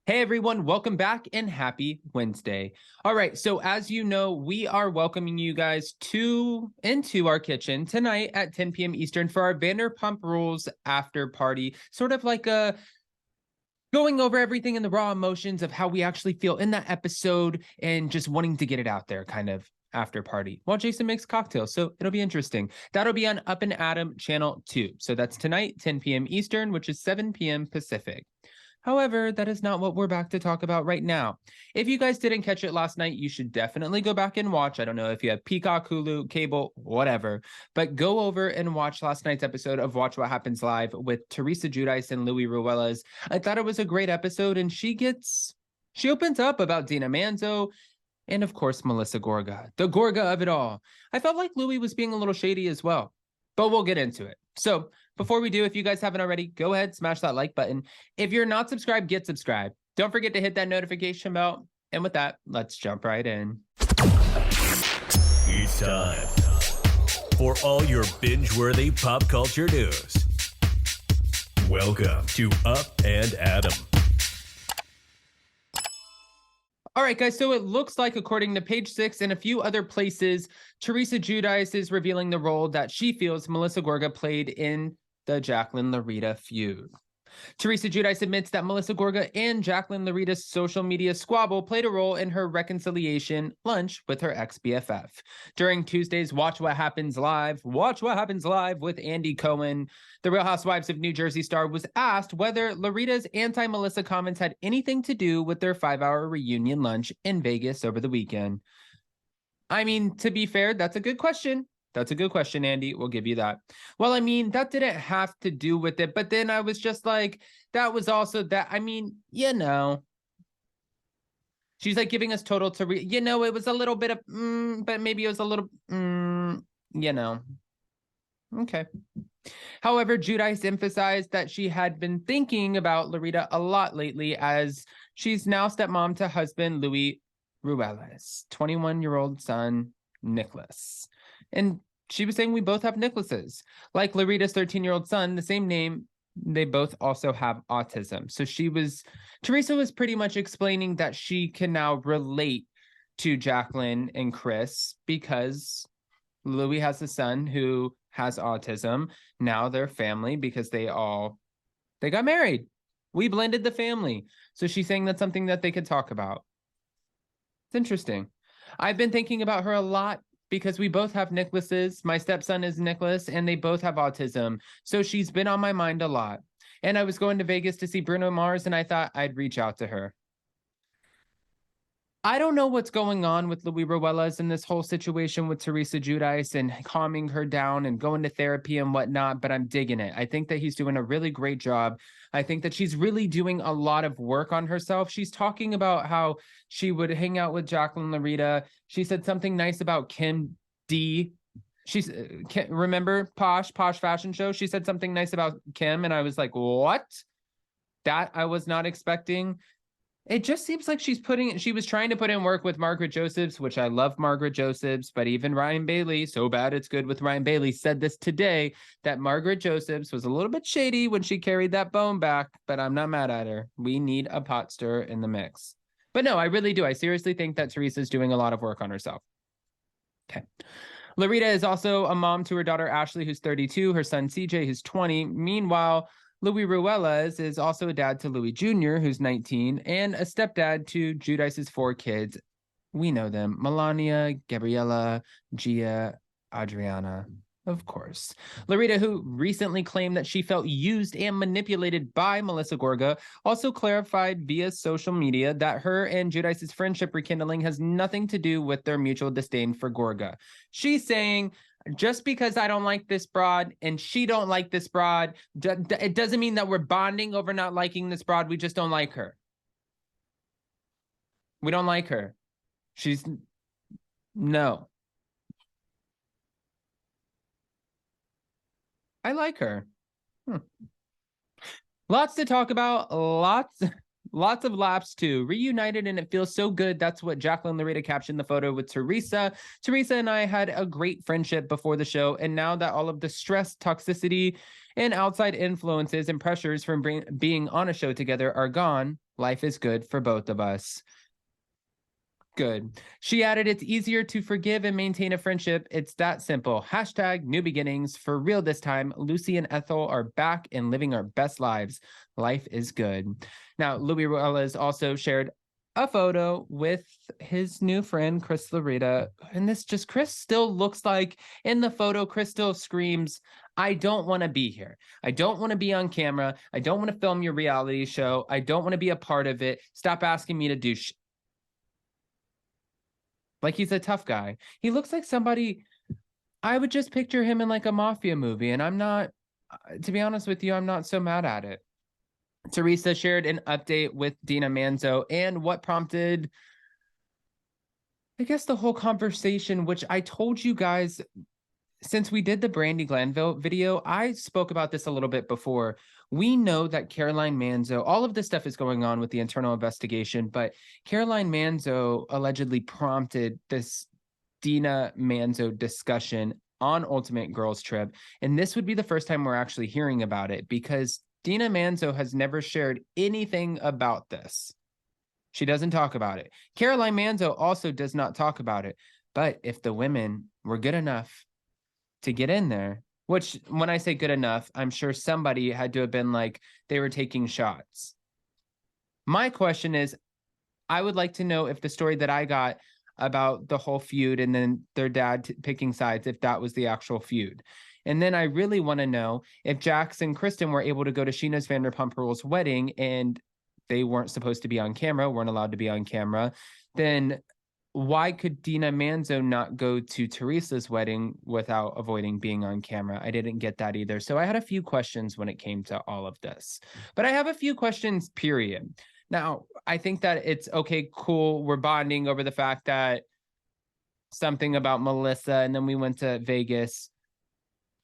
Hey everyone, welcome back and happy Wednesday. All right, so as you know, we are welcoming you guys into our kitchen tonight at 10 p.m. Eastern for our Vanderpump Rules after party, sort of like a going over everything in the raw emotions of how we actually feel in that episode and just wanting to get it out there kind of after party while Jason makes cocktails. So it'll be interesting. That'll be on Up and Adam channel 2. So that's tonight, 10 p.m. Eastern, which is 7 p.m. Pacific. However, that is not what we're back to talk about right now. If you guys didn't catch it last night, you should definitely go back and watch. I don't know if you have Peacock, Hulu, cable, whatever, but go over and watch last night's episode of Watch What Happens Live with Teresa Giudice and Louis Ruelas. I thought it was a great episode, and she opens up about Dina Manzo and, of course, Melissa Gorga, the Gorga of it all. I felt like Louis was being a little shady as well, but we'll get into it. So before we do, if you guys haven't already, go ahead, smash that like button. If you're not subscribed, get subscribed. Don't forget to hit that notification bell. And with that, let's jump right in. It's time for all your binge-worthy pop culture news. Welcome to Up and Adam. All right, guys, so it looks like, according to Page Six and a few other places, Teresa Giudice is revealing the role that she feels Melissa Gorga played in the Jacqueline Larita feud. Teresa Giudice admits that Melissa Gorga and Jacqueline Larita's social media squabble played a role in her reconciliation lunch with her ex-BFF. During Tuesday's Watch What Happens Live with Andy Cohen, the Real Housewives of New Jersey star was asked whether Larita's anti-Melissa comments had anything to do with their 5-hour reunion lunch in Vegas over the weekend. I mean, to be fair, that's a good question. That's a good question, Andy. We'll give you that. Well, I mean, that didn't have to do with it. But then I was just like, that was also that. I mean, she's like giving us total to, it was a little bit of, but maybe it was a little, Okay. However, Giudice emphasized that she had been thinking about Larita a lot lately, as she's now stepmom to husband Louis Ruelas, 21-year-old son Nicholas. And she was saying we both have Nicholases. Like Larita's 13-year-old son, the same name, they both also have autism. So Teresa was pretty much explaining that she can now relate to Jacqueline and Chris because Louis has a son who has autism. Now they're family because they got married. We blended the family. So she's saying that's something that they could talk about. It's interesting. I've been thinking about her a lot because we both have Nicholases. My stepson is Nicholas, and they both have autism. So she's been on my mind a lot. And I was going to Vegas to see Bruno Mars, and I thought I'd reach out to her. I don't know what's going on with Louis Ruelas in this whole situation with Teresa Giudice and calming her down and going to therapy and whatnot, but I'm digging it. I think that he's doing a really great job. I think that she's really doing a lot of work on herself. She's talking about how she would hang out with Jacqueline Larita. She said something nice about Kim D. Remember Posh Fashion Show? She said something nice about Kim, and I was like, what? That I was not expecting. It just seems like she was trying to put in work with Margaret Josephs, which I love Margaret Josephs, but even Ryan Bailey, so bad it's good with Ryan Bailey, said this today, that Margaret Josephs was a little bit shady when she carried that bone back, but I'm not mad at her. We need a pot stirrer in the mix. But no, I really do. I seriously think that Teresa's doing a lot of work on herself. Okay. Larita is also a mom to her daughter Ashley, who's 32, her son CJ, who's 20. Meanwhile, Louis Ruelas is also a dad to Louis Jr., who's 19, and a stepdad to Giudice's 4 kids. We know them: Melania, Gabriella, Gia, Adriana, of course. Larita, who recently claimed that she felt used and manipulated by Melissa Gorga, also clarified via social media that her and Giudice's friendship rekindling has nothing to do with their mutual disdain for Gorga. She's saying, just because I don't like this broad and she don't like this broad, it doesn't mean that we're bonding over not liking this broad. We just don't like her. We don't like her. No. I like her. Lots to talk about. Lots of laughs too. Reunited and it feels so good. That's what Jacqueline Loretta captioned the photo with Teresa. Teresa and I had a great friendship before the show. And now that all of the stress, toxicity, and outside influences and pressures from being on a show together are gone, life is good for both of us. Good. She added, it's easier to forgive and maintain a friendship. It's that simple. Hashtag new beginnings. For real this time, Lucy and Ethel are back and living our best lives. Life is good. Now, Louis Ruelas also shared a photo with his new friend, Chris Loretta. And Chris still looks like in the photo, Chris still screams, I don't want to be here. I don't want to be on camera. I don't want to film your reality show. I don't want to be a part of it. Stop asking me to do shit. Like he's a tough guy. He looks like somebody, I would just picture him in like a mafia movie. And I'm not, to be honest with you, I'm not so mad at it. Teresa shared an update with Dina Manzo and what prompted, I guess, the whole conversation, which I told you guys, since we did the Brandy Glanville video, I spoke about this a little bit before. We know that Caroline Manzo, all of this stuff is going on with the internal investigation, but Caroline Manzo allegedly prompted this Dina Manzo discussion on Ultimate Girls Trip. And this would be the first time we're actually hearing about it because Dina Manzo has never shared anything about this. She doesn't talk about it. Caroline Manzo also does not talk about it. But if the women were good enough to get in there, which when I say good enough, I'm sure somebody had to have been like, they were taking shots. My question is, I would like to know if the story that I got about the whole feud and then their dad picking sides, if that was the actual feud. And then I really want to know if Jax and Kristen were able to go to Sheena's Vanderpump Rules wedding and they weren't supposed to be on camera, weren't allowed to be on camera, then why could Dina Manzo not go to Teresa's wedding without avoiding being on camera? I didn't get that either. So I had a few questions when it came to all of this. But I have a few questions, period. Now, I think that it's okay, cool. We're bonding over the fact that something about Melissa, and then we went to Vegas.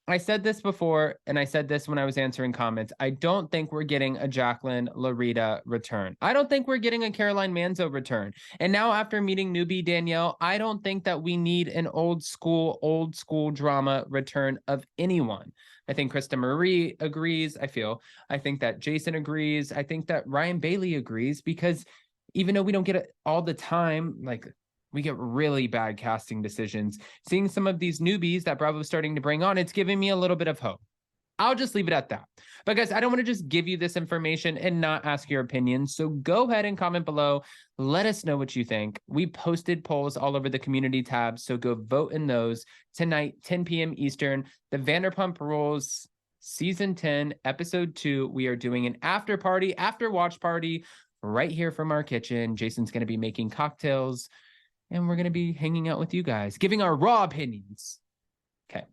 I said this before, and I said this when I was answering comments. I don't think we're getting a Jacqueline Loretta return. I don't think we're getting a Caroline Manzo return. And now after meeting newbie Danielle, I don't think that we need an old school drama return of anyone. I think Krista Marie agrees, I think that Jason agrees. I think that Ryan Bailey agrees because even though we don't get it all the time, like we get really bad casting decisions. Seeing some of these newbies that Bravo's starting to bring on, it's giving me a little bit of hope. I'll just leave it at that. But guys, I don't want to just give you this information and not ask your opinion. So go ahead and comment below. Let us know what you think. We posted polls all over the community tab, so go vote in those. Tonight, 10 p.m. Eastern, the Vanderpump Rules Season 10, Episode 2. We are doing an after watch party right here from our kitchen. Jason's going to be making cocktails. And we're going to be hanging out with you guys, giving our raw opinions. Okay.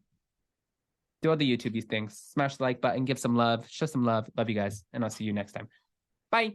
Do all the YouTube things. Smash the like button, give some love, show some love. Love you guys. And I'll see you next time. Bye.